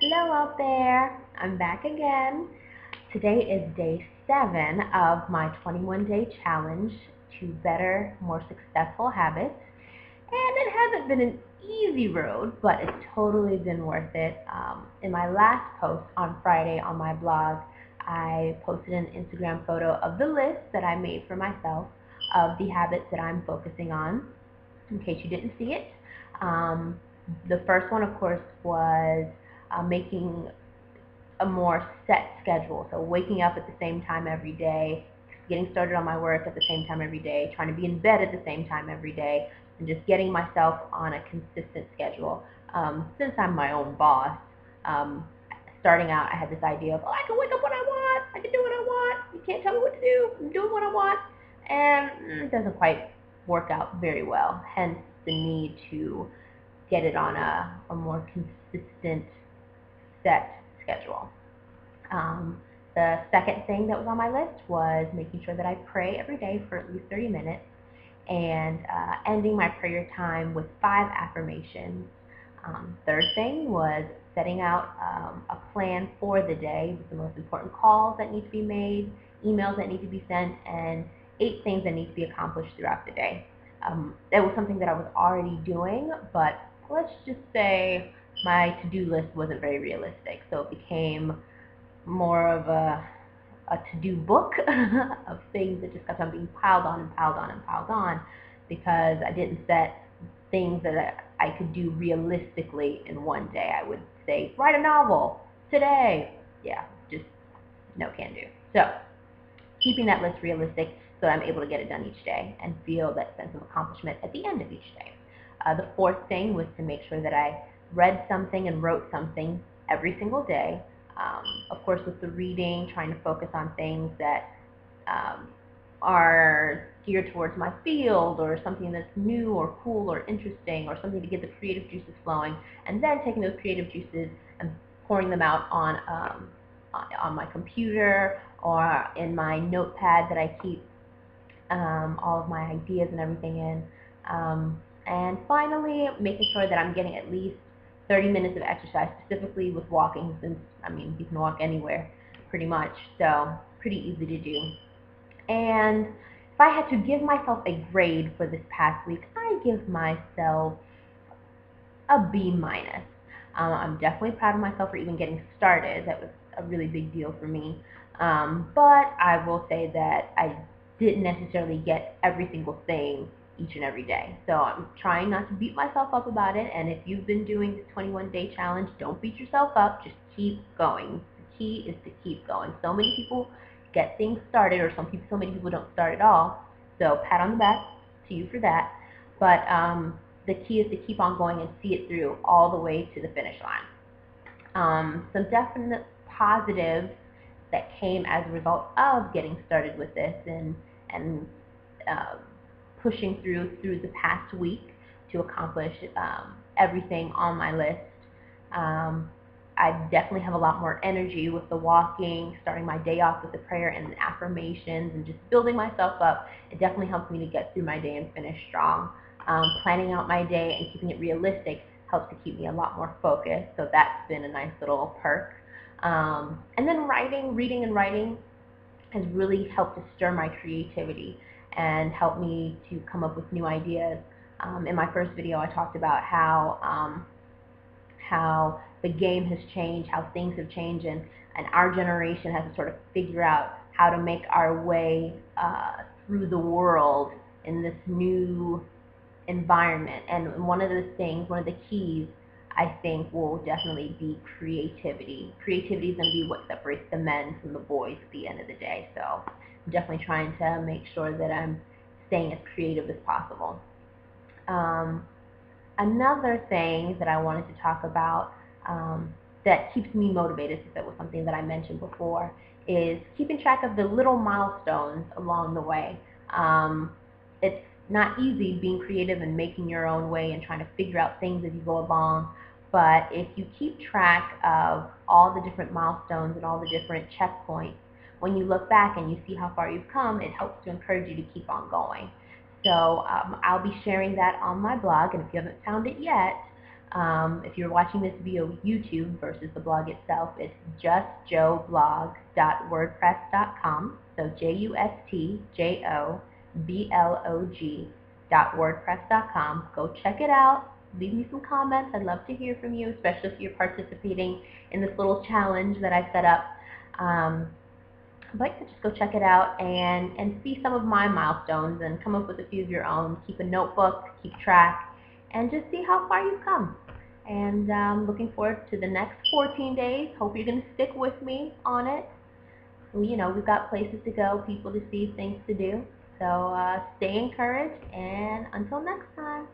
Hello out there. I'm back again. Today is day 7 of my 21-day challenge to better, more successful habits. And it hasn't been an easy road, but it's totally been worth it. In my last post on Friday on my blog, I posted an Instagram photo of the list that I made for myself of the habits that I'm focusing on, in case you didn't see it. Um, the first one, of course, was making a more set schedule. So waking up at the same time every day, getting started on my work at the same time every day, trying to be in bed at the same time every day, and just getting myself on a consistent schedule. Since I'm my own boss, um, starting out, I had this idea of, oh, I can wake up when I want, I can do what I want, you can't tell me what to do, I'm doing what I want, and it doesn't quite work out very well, hence the need to get it on a more consistent set schedule. Um, the second thing that was on my list was making sure that I pray every day for at least 30 minutes and ending my prayer time with 5 affirmations. Third thing was setting out a plan for the day with the most important calls that need to be made, emails that need to be sent, and 8 things that need to be accomplished throughout the day. That was something that I was already doing, but let's just say my to-do list wasn't very realistic, so it became more of a to-do book of things that just kept on being piled on and piled on and piled on because I didn't set things that I could do realistically in one day. I would say, write a novel today. Yeah, just no can do. So keeping that list realistic so I'm able to get it done each day and feel that sense of accomplishment at the end of each day. The fourth thing was to make sure that I read something and wrote something every single day. Of course, with the reading, trying to focus on things that um, are geared towards my field or something that's new or cool or interesting or something to get the creative juices flowing, and then taking those creative juices and pouring them out on my computer or in my notepad that I keep all of my ideas and everything in. And finally, making sure that I'm getting at least 30 minutes of exercise, specifically with walking, since, I mean, you can walk anywhere pretty much, so pretty easy to do. And if I had to give myself a grade for this past week, I give myself a B minus. I'm definitely proud of myself for even getting started. That was a really big deal for me. But I will say that I didn't necessarily get every single thing each and every day. So I'm trying not to beat myself up about it. And if you've been doing the 21-day challenge, don't beat yourself up. Just keep going. The key is to keep going. So many people get things started, or so many people don't start at all. So pat on the back to you for that. But the key is to keep on going and see it through all the way to the finish line. Some definite positives that came as a result of getting started with this and uh, pushing through the past week to accomplish everything on my list. Um, I definitely have a lot more energy with the walking, starting my day off with the prayer and the affirmations, and just building myself up. It definitely helps me to get through my day and finish strong. Planning out my day and keeping it realistic helps to keep me a lot more focused, so that's been a nice little perk. And then reading and writing has really helped to stir my creativity and help me to come up with new ideas. In my first video, I talked about how the game has changed, how things have changed, and our generation has to sort of figure out how to make our way through the world in this new environment. And one of the keys, I think, will definitely be creativity. Creativity is going to be what separates the men from the boys at the end of the day. So I'm definitely trying to make sure that I'm staying as creative as possible. Um, Another thing that I wanted to talk about that keeps me motivated, since that was something that I mentioned before, is keeping track of the little milestones along the way. It's not easy being creative and making your own way and trying to figure out things as you go along, but if you keep track of all the different milestones and all the different checkpoints, when you look back and you see how far you've come, it helps to encourage you to keep on going. So I'll be sharing that on my blog, and if you haven't found it yet, If you're watching this via YouTube versus the blog itself, it's justjoblog.wordpress.com. So JustJoblog.wordpress.com. Go check it out. Leave me some comments. I'd love to hear from you, especially if you're participating in this little challenge that I set up. But just go check it out and see some of my milestones and come up with a few of your own. Keep a notebook, keep track, and just see how far you've come. And looking forward to the next 14 days. Hope you're going to stick with me on it. You know, we've got places to go, people to see, things to do. So stay encouraged, and until next time.